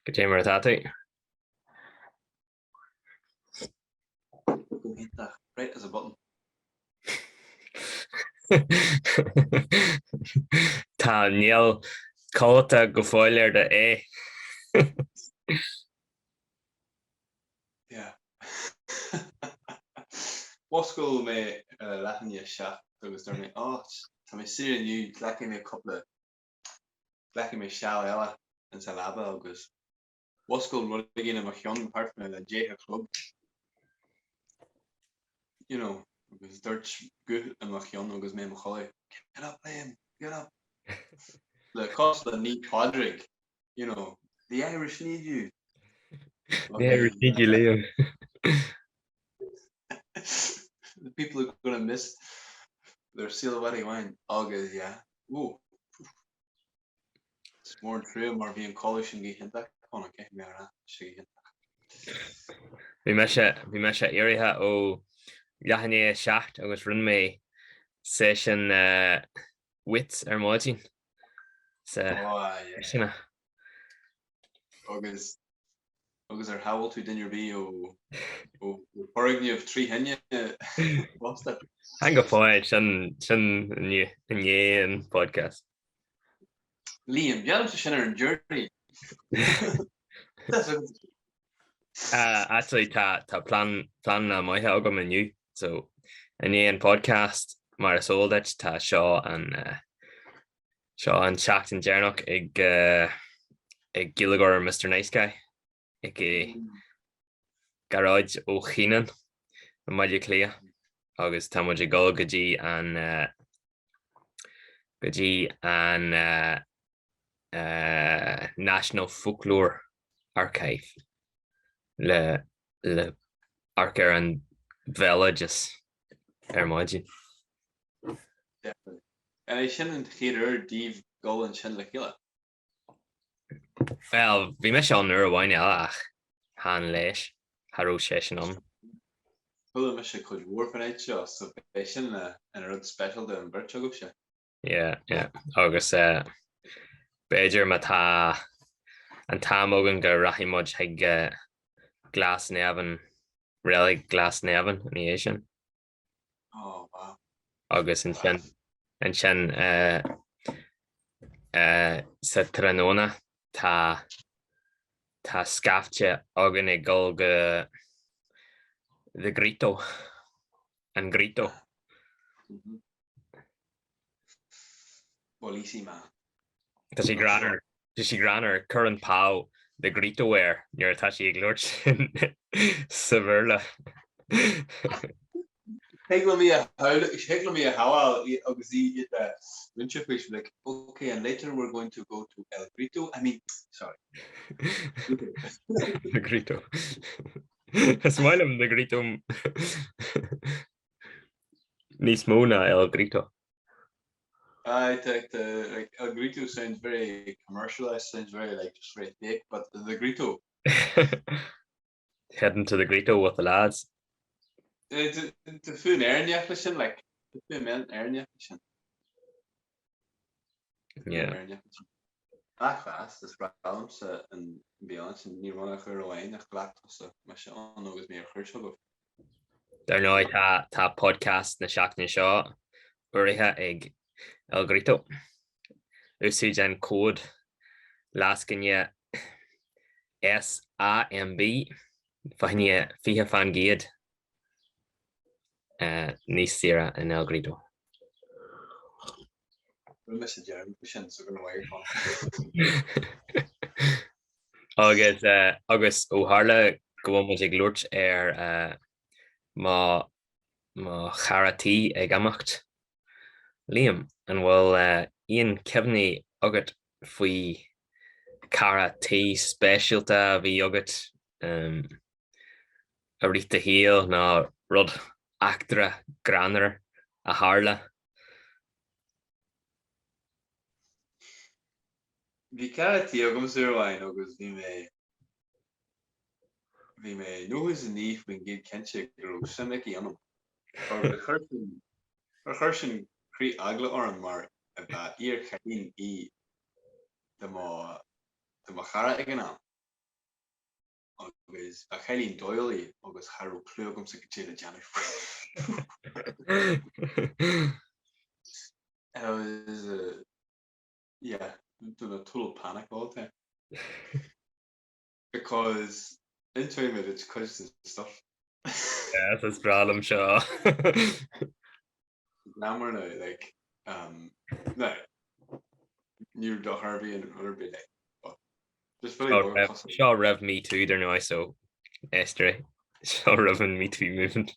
Go dé mar atá. Right as a button. Tá níl cóta go fáil de é. Yeah. Wascoil me leatha seach agus dar me tá me si aniu leci me couple leci me seall eile in sa labba agus wascoil ru gin am chion part me le détha club. You know, agus dúirt good am chion agus me chola. Get up, Liam, get up. The cost of the neat Podrick, you know, the Irish need you. The Irish need you, Liam. The people are going to miss their seal wedding wine. August, yeah. Ooh. It's more true, more being college and getting back on a game. Bhí me se iirithe ó leathané seacht agus run mé sé sin wits ar máidín. Sinna. Agus ar hawl tú dinner bí ó porigní of trí henne basta. Hang go fáid sin inné an podcast. Liam, geanam sa sin ar an journey. Actually, tá plan na maithe agam inniu. So, inné an podcast mar a soldait tá seo an seacht an dearnach ag gilagar Mr. Nice Guy. Ag garáid ó Chinan an maiile clia agus tá muid go dtí an National Folklore Archive le arcar an villages ar máidín. En sin an chéidir díobh go an sin le chéile. Well, bhí me se an nuair bhaine ach hán leis tharó sé sin an. Thula me se chud mhórfanéid seo so bé sin an rud special de an bhirte go se. Yeah. Agus Beiidir má tá an támógan go rathimid ag glas neamhan réalaigh glas neamhan in é sin. Oh, wow. Agus an sin sa Tranona tá scafte agan ag gol go the grito an grito. Buenísima. Tá sí granar current pau the grito wear near tá sí ag glúirt sin sa bhirle. Hegla me a how agus í winchip like okay, and later we're going to go to El Grito. I mean, sorry. The grito. Smile the grito. Níos mó na El Grito. I think like El Grito sounds very commercialized, sounds very like just very fake, but the Grito. Heading to the Grito with the lads. The food air like the food men air. Yeah. Fast is Barnhouse and Bíonn and ní run a chur óhain ach glacta me se an agus mé chuir go. Dar nó tá podcast na seachtain seo uirithe ag El Grito. Úsáid an cód lascinne SAMB faine fiche fan géad níos tíre in El Grito. Agus ó tharla go bhfuil muid ag glúirt ar má charatí ag amacht. Liam, an bhfuil íon cebhnaí agat faoi charatí spéisialta bhí agat a rita híal ná rud actra granar a tharla. Bhí caratí agam suirháin agus bhí mé nuas a níomh bhín géad cinse gur sin ag anam. Chuir sin crí agla orm mar a íor chaín í de má chara ag an am. agus a chelín doilí agus charú clúgum sa gotíad Janet. And I was, yeah, doing a total panic all the time. Because in 20 minutes, cause and stuff. Yeah, that's problem, sure. Grammar now, like, no, you're the Harvey and other bit like, but just really sure, rev me too, there now, so Esther, sure, revving me too moving.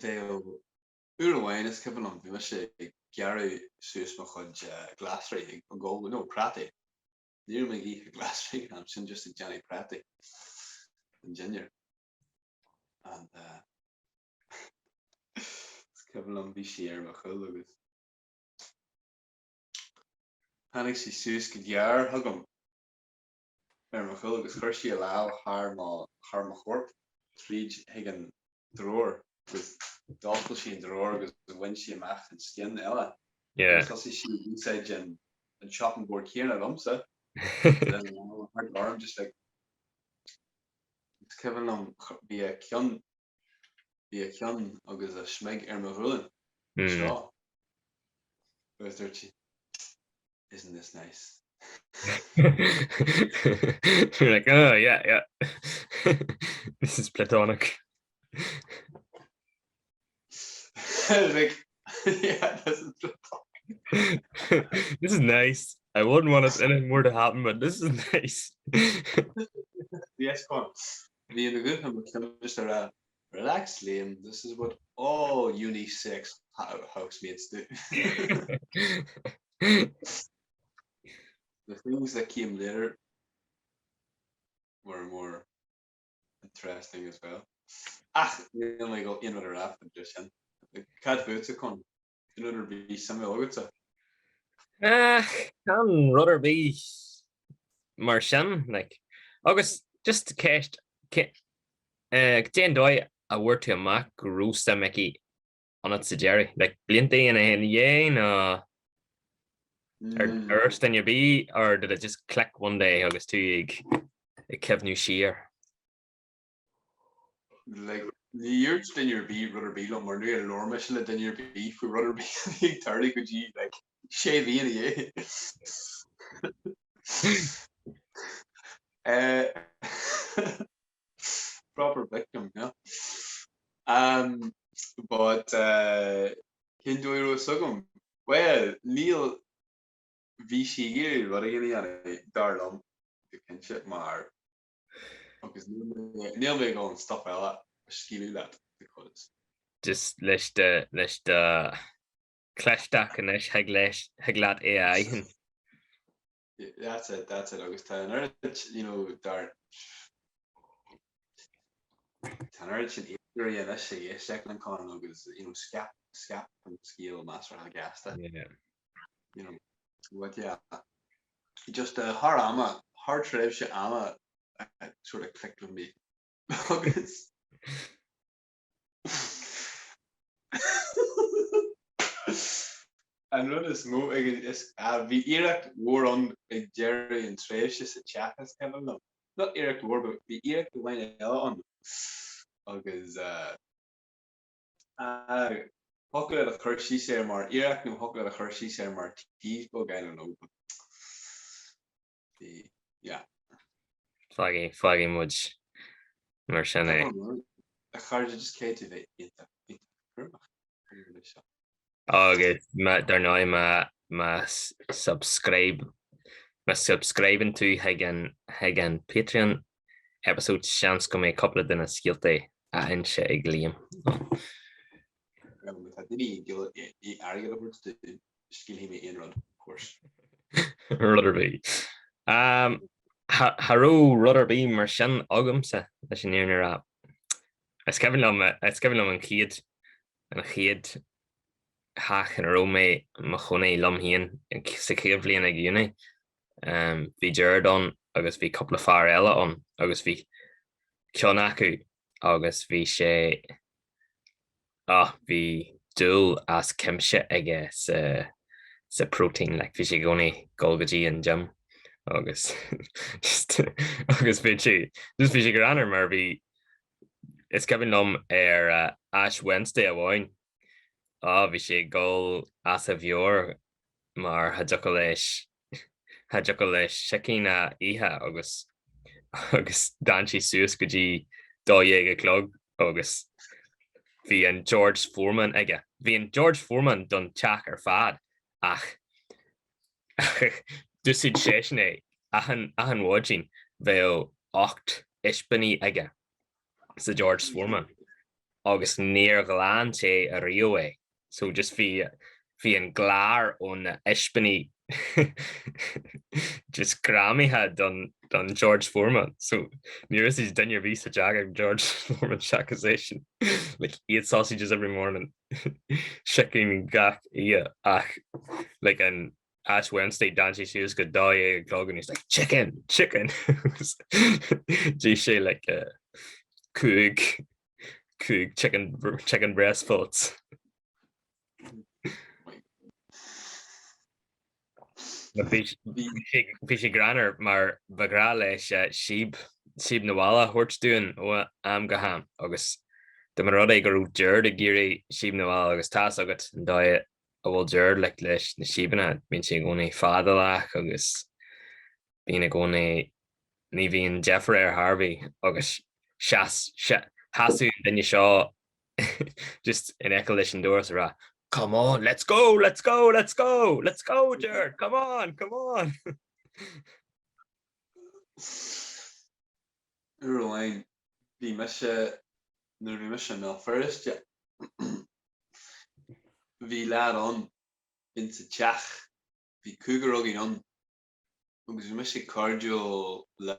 They'll Uruguayan is given on Vimashi, Gary Susmachod Glassray, a goal with no Praty. Near me, Glassray, I'm soon just a Johnny Praty in Ginger. And it's given on Bishir Machul. Panic si Sus could yar hugum. Machul is Hershey allow Harmachorp, Three Hagen drawer with Dolphin she in drawer because when she math and skin Ella. Yeah. So she inside and chopping board here at Umsa. Then hard arm just like it's Kevin be a Kyun agus a Schmeg Ermahulin. Shaw. Where's there? Isn't this nice? You're like, oh yeah. This is platonic. Like, yeah, this is platonic. This is nice. I wouldn't want it any more to happen, but this is nice. Yes, come on. Being a good one, just relax, Liam. This is what all unisex housemates do. The things that came later were more interesting as well. Then I go in with a rap and just the cat boots con another be some of can rather be Martian like August just cashed Jane Doy a word to a Mac Roosta Mickey on it to Jerry like Blinty and a yen or first in your B or did it just click one day August 2 it kept new sheer like the years in your B rudder be on more new lore mission than your B for rudder be 30 could you like shave in proper victim, yeah. But can do sugum well Neil Vishigir what again Darlum the kinship mar because Neil may go and stuff like that skill that because just list the clashdack and heglat AI. That's it. August Tanner, you know, Dart Tanner and area and this second con August, you know, scap and skill master Hagasta. Yeah. You know what? Yeah, just hard trade ama sort of clicked with me. August. And run is mo is vi Iraq war on Jerry and Trash is a chat has Kevin no. Not Iraq war but the Iraq the wine on August Hockle at a Hershey say mar Iraq no hockle at a Hershey say mar tea bug I don't know. Yeah. Flaggy much Martian. A card just Kate it. Okay, they're now my subscribing to Hagan Patreon episode chance come a couple of dinner scéalta a insa ag Liam. Of course. Rutherby. Harrow Rutherby Martian Ogumsa as you near up. It's Kevin an kid and a kid hack and a roommate machone lumhian and securely in a uni. Vi Jordan August vi couple of far ella on August vi Kyonaku August vi she vi stool as kimse ige sa protein like fi sé gconaí golgadí an gym agus agus fi sé granar mar bhí is ceapan lom Ash Wednesday a bháin bhí sé gol as a bheor mar hadjocha leis sicína ihe agus dansi suas go dtí 2 clog agus bhí an George Foreman aige. Bhí an George Foreman don teach ar fad ach dúsid séisné ahan bháidín bheith 8 ispaní aige sa George Foreman agus níor gláán sé a rio é. So just bhí an gláir ón ispaní just gramithe don George Foreman. So níor is dunne bhí sa deag George Foreman accusation. Like eat sausages every morning. Checking gach ach like an Ash Wednesday dancy shoes good die clog and he's like chicken. G sé like coog chicken breast pots. Bhí sé granar mar bhagrá leis siab na bhla thuirt dúin ó am go ham agus de mar rud é gur deird a géirí siab na bhla agus tá agat an dá a bhfuil deird le leis na sibanna bhíonn sé gcónaí fadalach agus bhíonna gcónaí ní bhíon Jeffrey ar Harvey agus hasú duine seo just in eice leis an dúras rá. Come on, let's go, Jared. Come on. Urlain, bhí me se ná first bhí lead an in sa teach bhí cúgar agin an agus me sé cardio le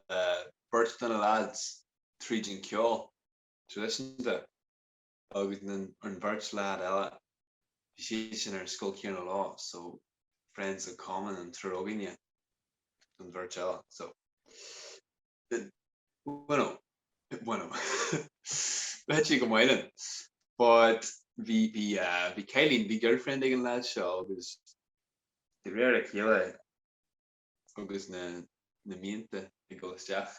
burt an lads trídin ceol tradiisinta agus an bhirt lead eile bhí sé sin ar scoil céanna lá so friends in common an trúróginine an bhirt eile so bueno let you go mailen but bhí Cailín bhí girlfriend ag an lad seo agus de réir a chéile agus na mianta i go isteach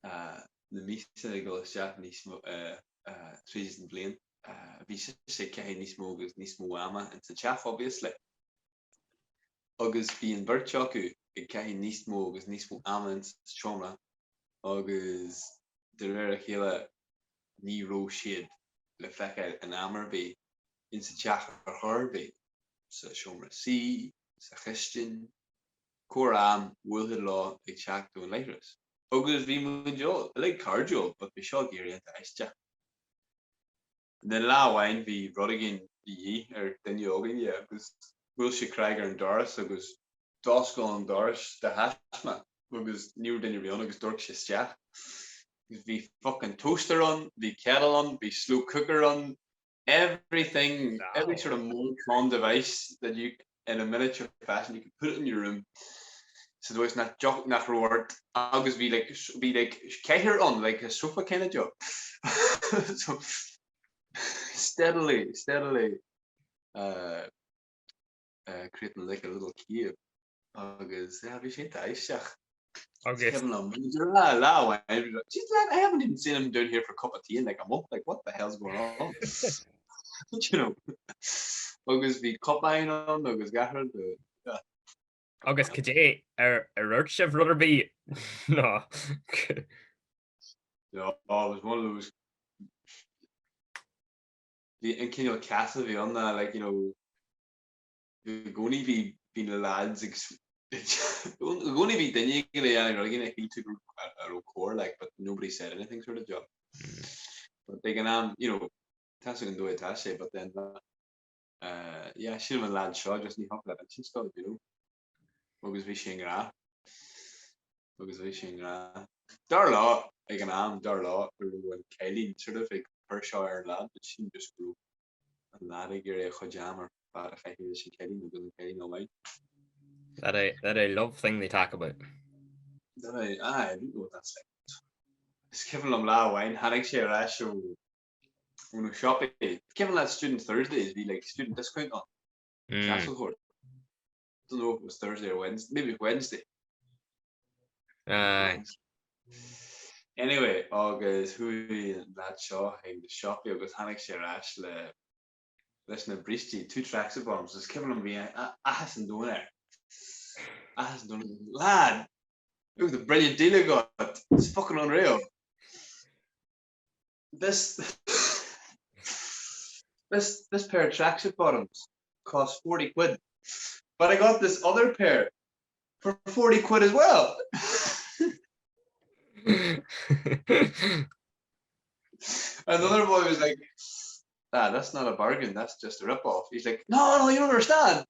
na mísa i go isteach níos mó tríos an blian bhí sé céhé níos mó agus níos mó ama an sa teach obviously agus bhí an bhirt acu ag céhé níos mó agus níos mó ama an sa seomra agus de réir a chéile ní ró siad le feiceáil an amar bé in sa teach ar thorbe sa seomra sí sa chistin cóir am bhuailfead lá ag teachtú an leithreas agus bhí mu jo le cardio but bhí seo géirí an aiste na láhain bhí rudigin bhí ar duine ógaine agus bhfuil sé craig ar an doras agus dáscáil an doras de hasma agus níor duine rion agus dúirt sé steach bhí fucking toaster on, bhí kettle on, bhí slow cooker on, everything, every sort of mold-on device that you, in a miniature fashion, you can put it in your room. So there was not jock, not reward. Agus be like keher on, like a sofa kind of job. So steadily, creating like a little cube. Agus, yeah, we should die, Okay. I haven't even seen him down here for a cup of tea in like a month. Like, what the hell's going on? You know, agus bhí copáin on, agus gahar the. Agus cé roirt sibh rudder bí no. Yeah, it was one of those. The Kinneal Castle bhí on that, like, you know, the gconaí bhí the lads. Gonna be the core, like, but nobody said anything sort of job. But they can you know, Tasha can do it, Tasha, but then yeah, she was a lad shot, just need help that she's got to do. Agus vi gra. Darla, I can Darla when Kelly sort of like first shower lad, but she just grew a lad a gear a jammer, but I hear she Kelly no way. That a love thing they talk about. I don't know what that's like. It's Kevin Lam Lawain, Hanik Shirasho when shopping. Given that student Thursdays be like student discount on Castle Court. Don't know if it was Thursday or Wednesday. Maybe Wednesday. Anyway, agus hui that show the shop agus hannig sé ras le leis na bristi two tracks of bombs. Just Kevin on me. I hasn't done it. I hasn't done it. Lad, look the brilliant deal I got. It's fucking unreal. This pair of tracksuit bottoms cost 40 quid, but I got this other pair for 40 quid as well. Another boy was like, that's not a bargain, that's just a rip-off. He's like, no, you don't understand.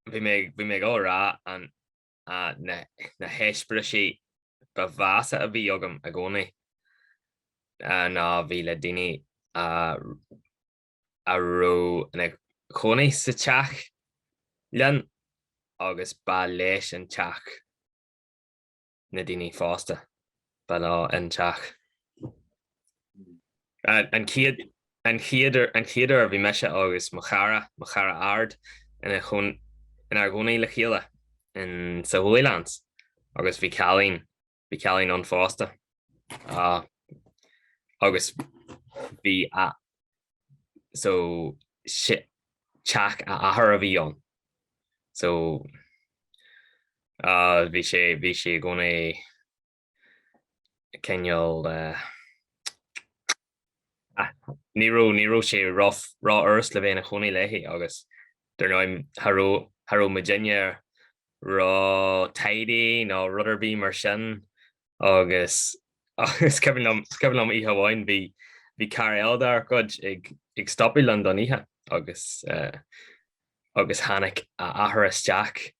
Bhí mé go rá an na heisprisí ba bhasa a bhí agam a gconaí ná bhí le daoine a ro na conaí sa teach leann agus ba leis an teach na daoine fásta ba lá an teach an chéidir bhí meise agus mo chara ard in ar gconaí le chéile in sa holylands agus bhí cealainn an fásta agus bhí so teach a ahar a bhí an so bhí sé gconaí ceol ní ró sé rá urs le bhéh na chonaí leithe agus Darnáim Haró Virginia rá taithí ná ruderbí mar sin agus ceapan am ihe bháin bhí car eildar god ag Stoppyland an ihe agus hánig a ahar isteach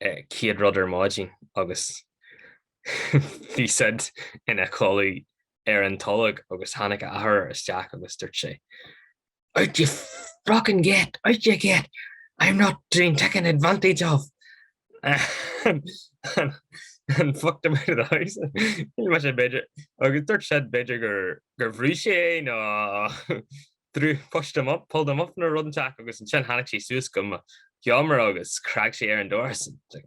ciad ruder máidín agus bhí said ina choú ar an tolag agus hánig a ahar isteach agus dúirt sé out you fucking get, I'm not taking advantage of. And fucked him out of the house. Much a bedger. I third said bedger gur bhrí no threw pushed him up, pulled him up in a run tack agus and chin hanach she sus come Yammer agus crack she air indoors. Like,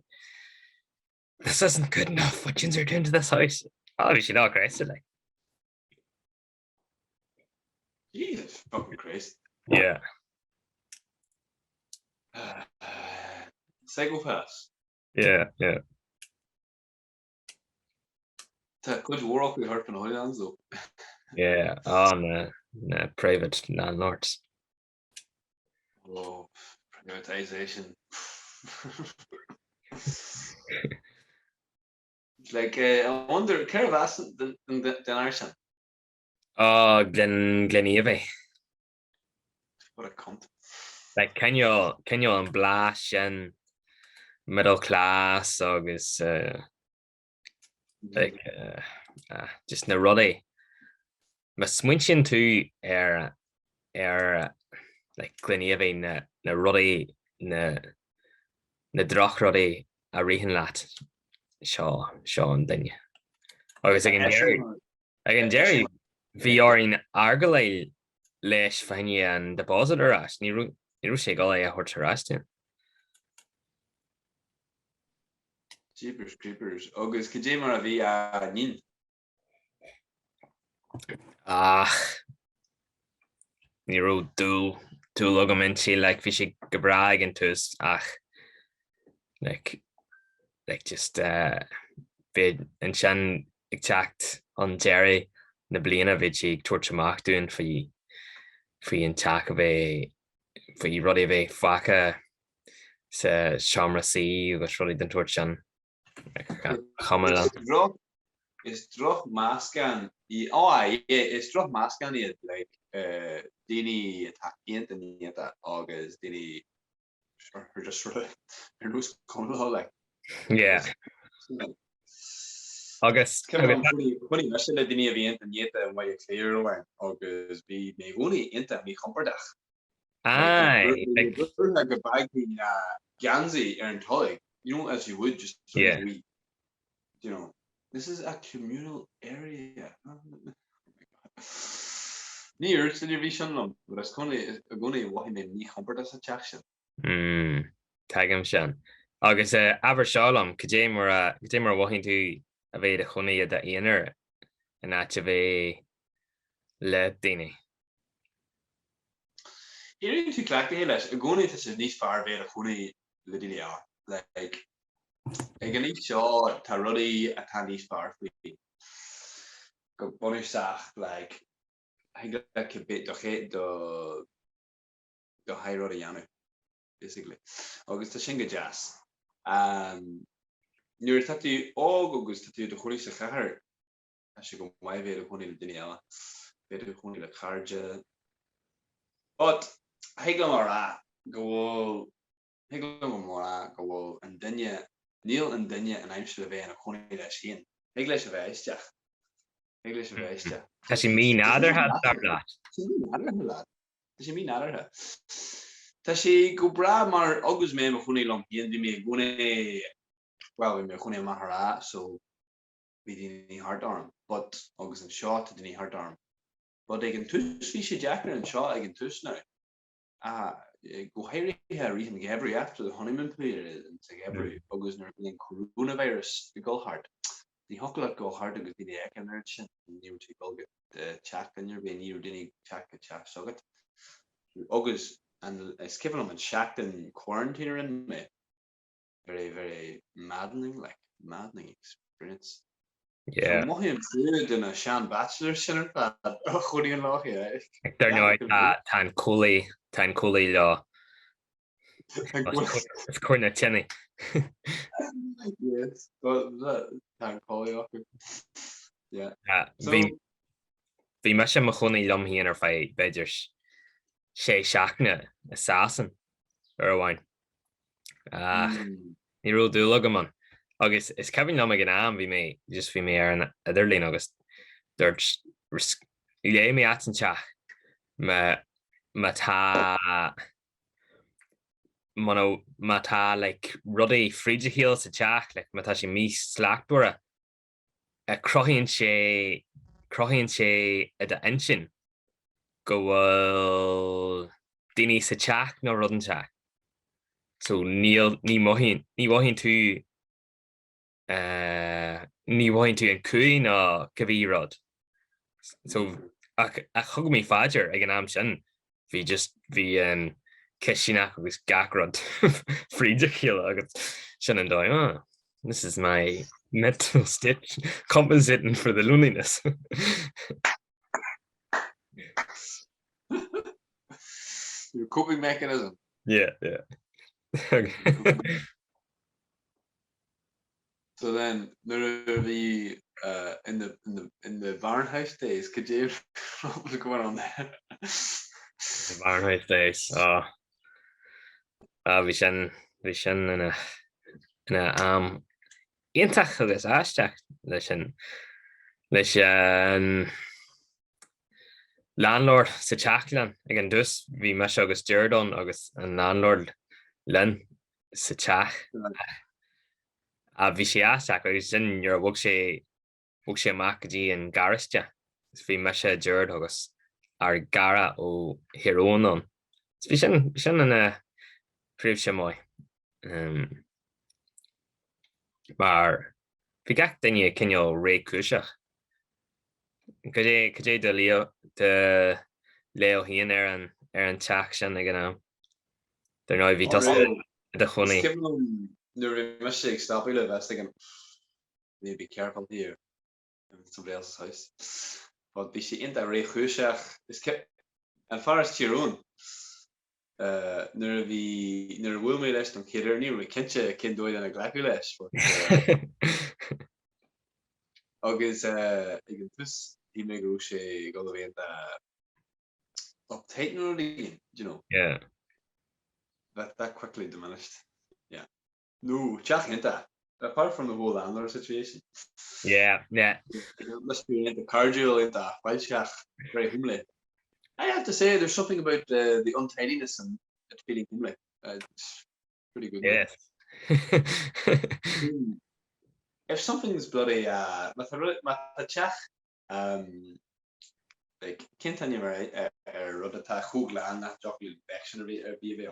this isn't good enough. What yins are doing to this house? Obviously not crazy like. Jesus fucking Christ. Yeah. Psychopaths. Yeah. Good work we heard from Holylands though. Yeah. Oh no, private landlords. Oh, privatization. Like I wonder, Caravas den Irish. Oh, Glenavy. What a cunt. Like can you an blas and middle class agus like just na ruddy. Mas swinching to like Glenavy na ruddy na drach ruddy a rihan lat Shaw an dinne. Agus again Jerry VR in argalail leis bhainnean deposit arás ní rú sé go é a thuirt arás. Jeepers creepers. Agus cé mar a bhí a nín. Ní rú dúil agam in sí like bhí sé go braig an tús ach like just bid an sin ag teacht an Jerry na bliana bhid sí tuairt amach dún faoi an teach a bheith faoi rudí a bheith facha sa seomra sí agus rudí den tuairt sin chuma is droch máscan is droch máscan iad like daoine taíonnta níta agus daoine just sort of nús comá like yeah agus Kevin an funny me le duine a bhí an nieta an bhaid cléirhain agus bhí mé gúnaí inta mí chompordach. aye, like, Like a bag Ganzi and Tolik, as you would just yeah. week. This is a communal area. Neart television, but it's going to what in me humpered as a jackson. Tagim sin. Agus Abershalom, Kajamar walking to a bit of honey at the inner and at a bit le daoine. Here to clack the Eilish, a going to nice far bit of honey little like I can eat shaw tarudi a tandy far go bonus like I got a bit the high road yanu basically August the shinga jazz near tatu August tatu the honey sakar I should go my way of honey diniela bit of honey like harja but I go and dinne Neil and dinne and I'm sure and a honey that she English of Eistach Does she mean other had that? Does she mean other? Does she go bra mar August me honey long in me gune well we honey mahara so we didn't hard arm but August and shot didn't hard arm but they can tush fish jacker and shot I can tush now go Harry reason every after the honeymoon period and every August being coronavirus the go hard the hockle go hard because the energy new to go get the chat and you're being you didn't chat so good August and it's given them and shacked and quarantine in me very very maddening experience. Yeah. So included in a Shan Bachelor Center They're no tan cooley law. It's corner chinny. Yes, but tan cooley yeah. So the mission machoni lum here or fight bedgers Shay Shakna assassin or wine. You rule do lugman. August is Kevin Lamagan vi me just fi me and otherly August there's me at and chat mata like ruddy frigid heels to chat like matashi me slackbora a crohin she at the engine go dini sa chat no rudden chat so Neil ni mohin to ní bhain tú an cuaí ná cabbhí so a thug mí fáidir ag an am sin bhí an ceisiach agus gacrod fríide chéile agus sin an dóid this is my mental stitch compensating for the loneliness. Your coping mechanism. Yeah. Okay. So then there be in the Barnhouse days, could you what was going on there? The Barnhouse days. Vi sin in a iontach agus aisteach leis landlord sa teachlan ag an dus bhí me agus Deardon agus an landlord leinn sa teach a bhí sé aisteach agus sin ar bhug sé macadí an gariste gus bhí me Deard agus ar gara ó Hirónan bhí sin in a príomh sé mai mar bhí gach daine cinneál ré cúiseach go dé de leo híon ar an teach sin ag an They're now bhí de chunaí. Stop again. Need to be careful here in somebody else's house. But be she in that ré chuiseach is kept and far as Tyrone nur bhfuil mé leis an céidir ní cinse cin dóid an a ghlacu leis agus ag an tus hí mé go sé go bhéon uptaking, you know. Yeah. That quickly diminished. Yeah. No, teach inta. apart from the whole landlord situation, Yeah. it must be into cardio into Welshach, very homely. I have to say, there's something about the untidiness and it feeling homely. It's pretty good. Yes. If something's bloody matachach, like can't you rud a holylands that chocolate infection or be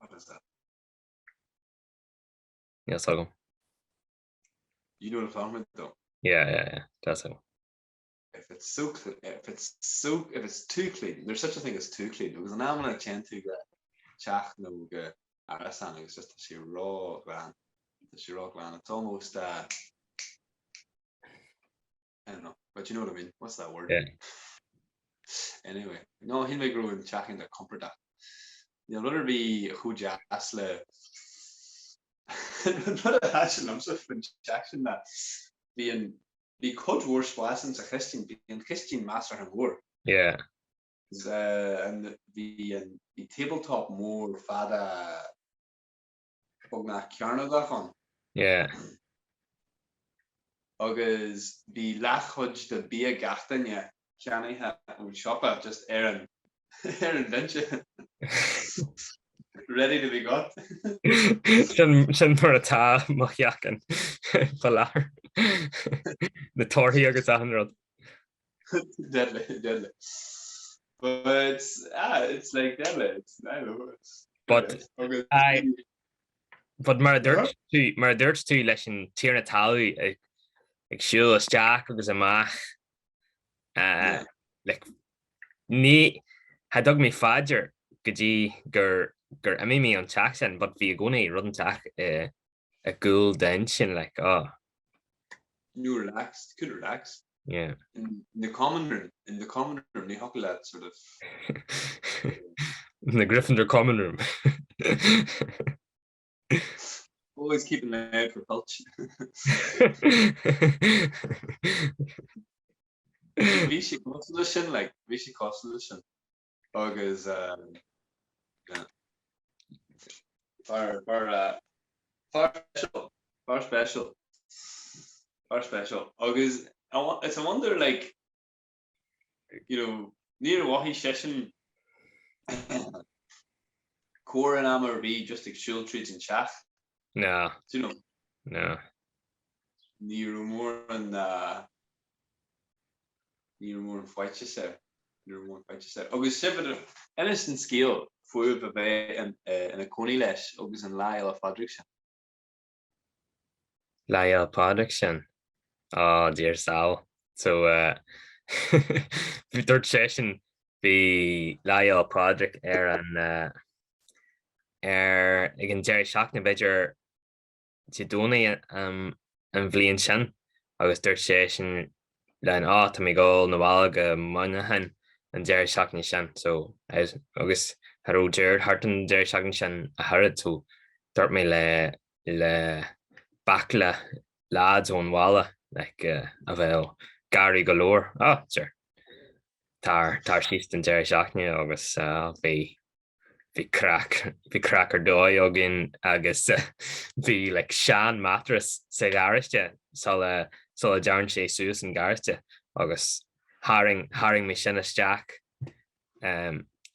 what is that? Yeah, so You know what I'm talking about though. yeah, that's it. If it's too clean, there's such a thing as too clean. Because an animal like chen to chach no arasan is just a sheer raw gland. It's almost I don't know, but you know what I mean. What's that word? Yeah. Anyway, no, he may grow in chacking the comfort that. You'll rather be huja asle. Not a hassle. I'm so fin Jackson that being cod worse lessons a Christian being Christian master and more. Yeah. And the tabletop more fada bugna Kjarnadach on. Yeah. Agus be lachudge the be a gachtanya Kiani ha shoppa just Aaron venture. Ready to be got. Sin mar atá mochiacan falar na torthaí agus anrod. Deadly. But it's like deadly. I don't know. But but mar dúirt tú leis an tír na talú ag siúil isteach agus amach like ní hadug mí faidir go dtí gur mí an teach sin, but bhí gconaí rud an teach a gúil den sin like you relax, could relax. Yeah. In the common room, the holylands sort of. In the Gryffindor common room. Always keeping an eye out for culture. Vichy Constellation, August, yeah. Far special. August, it's a wonder, like, near wahi session, core and amor be just like shul treats and chaff. No. No. Near more and fight yourself. August seven innocent scale for a bheith in a gconaí leis agus an leabhraíonn Fadrickson. Leabhraíonn Fadrickson. Oh dear Sal. So the third session be leabhraíonn Fadrick again Jerry Shock na beidir daoine an bhliain sin agus third session lein tá mé go na bhall go mainehan an Jerry Shock na sin, so agus haró Jared Harton Jerry Shock na sin a harad tú dúirt mé le bacla lads ón bhalla like a bheith Gary galore. Sure. Tar síst an Jerry Shock na agus bhí cracker dói agin agus bhí like sean mattress sa gariste sola dearn sé suas an gariste agus haring mé sin isteach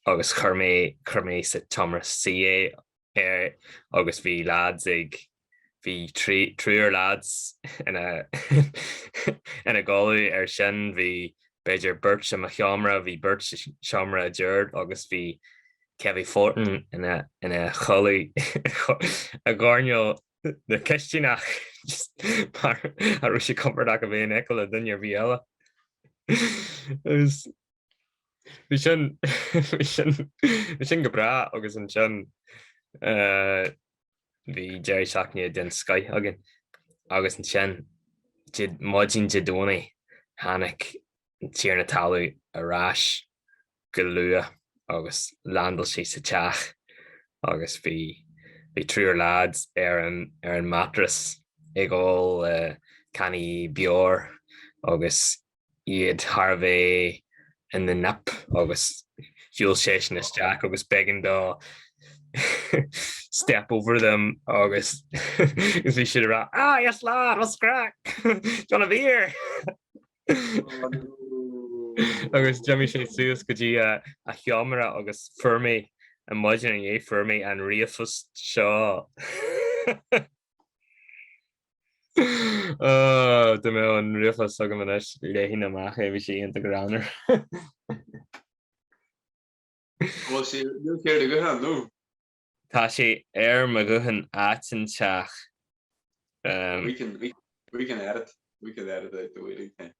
agus chur mé sa Thomas CA agus bhí lads bhí tríor lads in a gáú sin bhí beidir Birch a cheamra bhí Birch seamra a dúir agus bhí Kevin Fortin in a choly a garnio the Kistinach just a rushi comfort a bhé eile a dunne bhí eile. Vi sin go bra agus an sin hí Jerry Shockney den Sky agin agus an sin máidín daoine hánig tíar na talú arás go lua agus landal sí sa teach agus bhí tríor lads an mattress ag all canny Bíonn agus iad Harvey in the nap agus fuel station is Jack agus begging step over them agus gus bhí siad ra yes lad what's crack do you wanna beer Oh, no. agus Jimmy sé suas go dtí a cheamara agus fermi an maidin é fermi an riafus seo de mé an riafas agam an léhín amach é bhí sé inta granar. Well, see, you care to go ahead, no. Tá sé me gohan átanteach. We can edit. We can edit out the waiting time.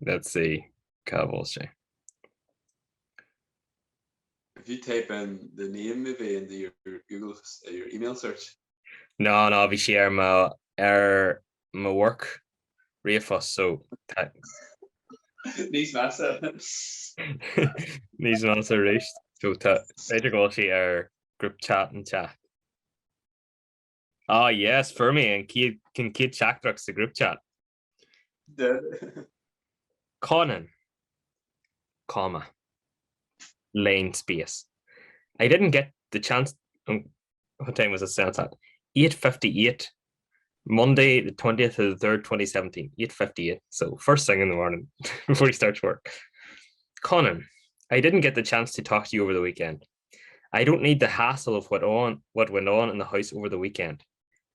Let's see. Cabal sé. If you type in the name maybe into your Google, your email search. No, bhí sé my work riafas so Níos massa. níos massa réist. So beidir go sé group chat and chat. Yes, for me and can kid chatdrax the group chat. Conan, comma, léinn space. I didn't get the chance. What time was it sent at? 8:58, Monday the 20th of the 3rd, 2017. 8:58. So first thing in the morning before he starts work. Conan, I didn't get the chance to talk to you over the weekend. I don't need the hassle of what went on in the house over the weekend.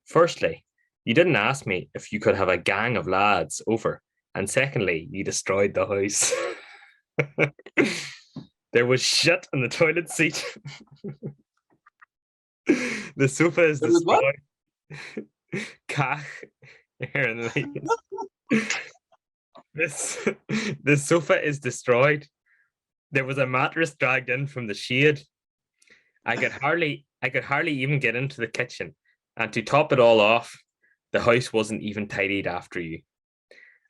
Firstly, you didn't ask me if you could have a gang of lads over. And secondly, you destroyed the house. There was shit in the toilet seat. The sofa is destroyed. Cach here in the the sofa is destroyed. There was a mattress dragged in from the shade. I could hardly even get into the kitchen. And to top it all off, the house wasn't even tidied after you.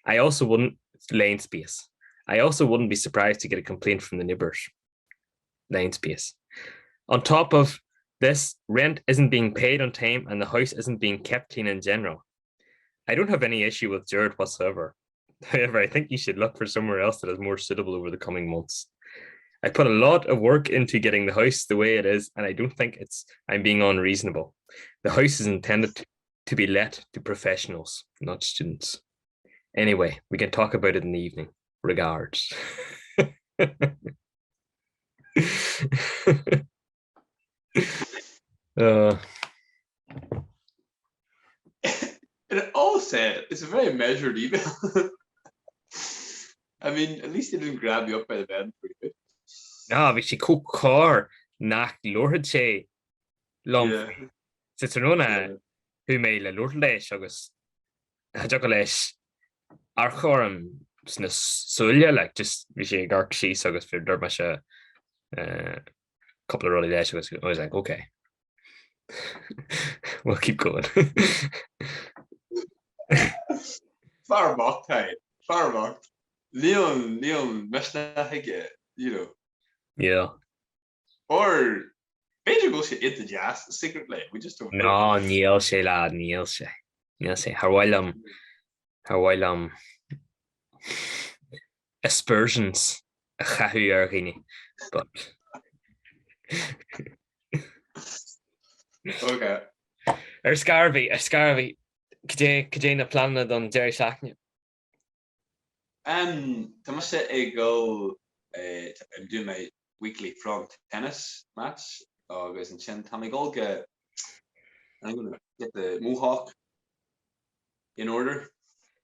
I also wouldn't be surprised to get a complaint from the neighbors. Léinn space. On top of this, rent isn't being paid on time and the house isn't being kept clean in general. I don't have any issue with Jared whatsoever. However, I think you should look for somewhere else that is more suitable over the coming months. I put a lot of work into getting the house the way it is, and I don't think I'm being unreasonable. The house is intended to be let to professionals, not students. Anyway, we can talk about it in the evening. Regards. It all said it's a very measured email. I mean, at least they didn't grab you up by the bed pretty good. No, but she cook car nach lorad sé lom. It's rona who made a lord leis agus leis archorum sna solia like just we sé gark she agus for derma couple of rolly leis agus I was like okay. We'll keep going. Far mocked. Leon mesna you know. Yeah. Or Major goes to into jazz secret lane. We just don't know. No, níl sé lad, níl sé. Harwailam aspersions a chahu argini, but okay. Scarvy. Kajay na planna don Jerry Shackney. Thomas I go do my weekly front tennis match. Guys in Chin Tommy Golga. I'm gonna get the mohawk in order.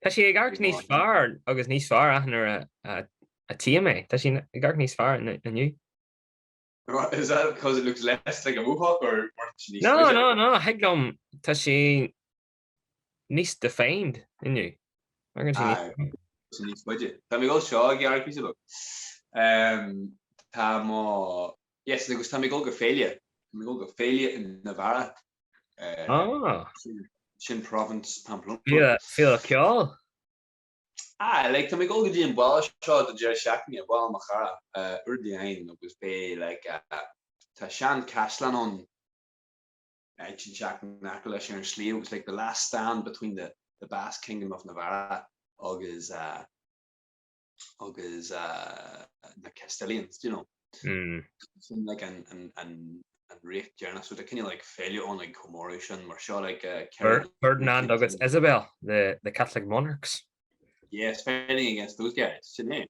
Tá sé gar níos far agus níos far achnar a TMA. Tá sé gar níos far in you. Is that because it looks less like a mohawk or No. Heglom tá sé níos defined in you. Níos budget. Tá mi go seo gar piece tá má yes, agus tá mi go failure. Mi go failure in Navarra. Chin province Pamplona. Feel ceol. Like tá mi go dí an ball shot the Jerry Shackney ball machara urdi ein agus be like tá Sean Cashlan on Chin Shackney Nakala and Slee. It was like the last stand between the Basque Kingdom of Navarra agus the Castilians, you know. Sin like an rake journey, so they kind of like failure on like commemoration, mar seo like Ferdinand agus Isabel, the Catholic monarchs. Yes, fighting against those guys. Sin.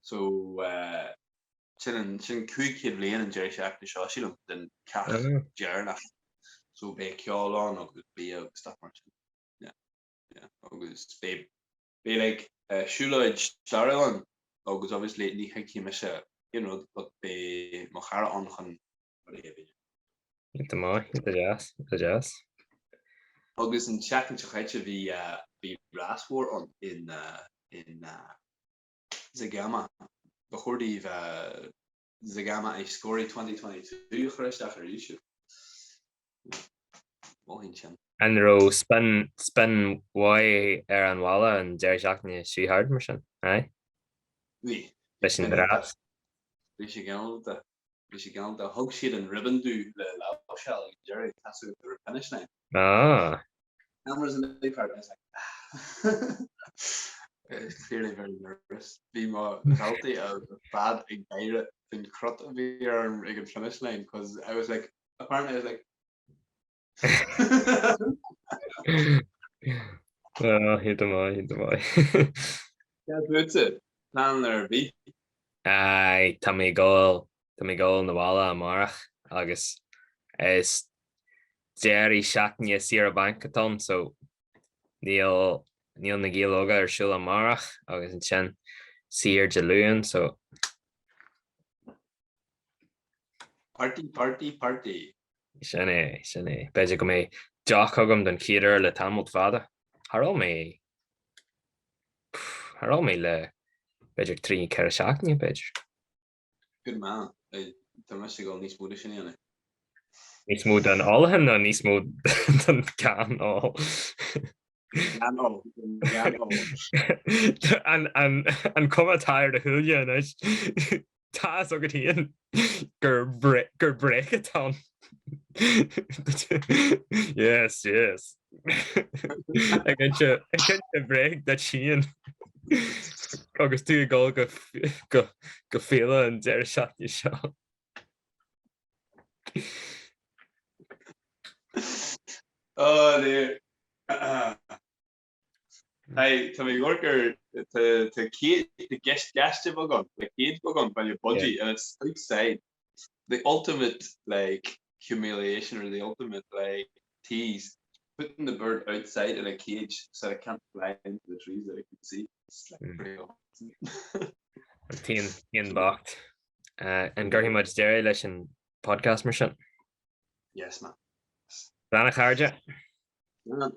So sin cúig céad léinn an Jerry Shack na seo sílam den cach Jarnach. So be ceáán agus be agus stuff mar. Yeah. Agus be like siúlaid Scéalach agus obviously ní heici me se, but be mo chara an chan The jazz. Agus an seachan chaite bhí rasmhór an in Zagama. Bechordíh Zagama é scóirí 2022 chuisteach ar issue. Móhín sin. And ro spin why an walla and Jerry Shack ni she hard mar aye. Oui. Bisschen dras. Bhí sé galanta thug siad an ribbon dú le Labhraíonn Jerry tasú the finish line. Cameras in the big part, I was like, it's clearly very nervous. Be more healthy of bad ignited than crut of here and a finish line because I was like, apparently I was like, hit the boy. Yeah, that's it. Plan there, be. Aye, Tommy goal na walla marach agus is Jerry Shack ni sira bankaton so Neil na gílóga ar siúla marach agus an sin sir Leaiinn so Party. Sinné. Beidir go mé deach agam don cíidir le tamil fada. Hará mé le beidir trí ceir seach ní beidir. Good man. Tá me go níos múda sin anna. Níos smúd an álahan na níos smúd don gan á. An commatáir de thuúile is tá agad híon gur break atá. Yes. I get you break that Sheehan. Agus tú go féile an deir seach ní seo. Oh dear. Hey, to me worker to kid the guest bogon, the kid bogon by your budgie, and it's outside. The ultimate like humiliation or the ultimate like tease, putting the bird outside in a cage so it can't fly into the trees that I can see. It's like pretty awesome. mBÁC. And gur much Jerry leis an podcast mar sin. Yes, man. Bheanna chairde. Yeah.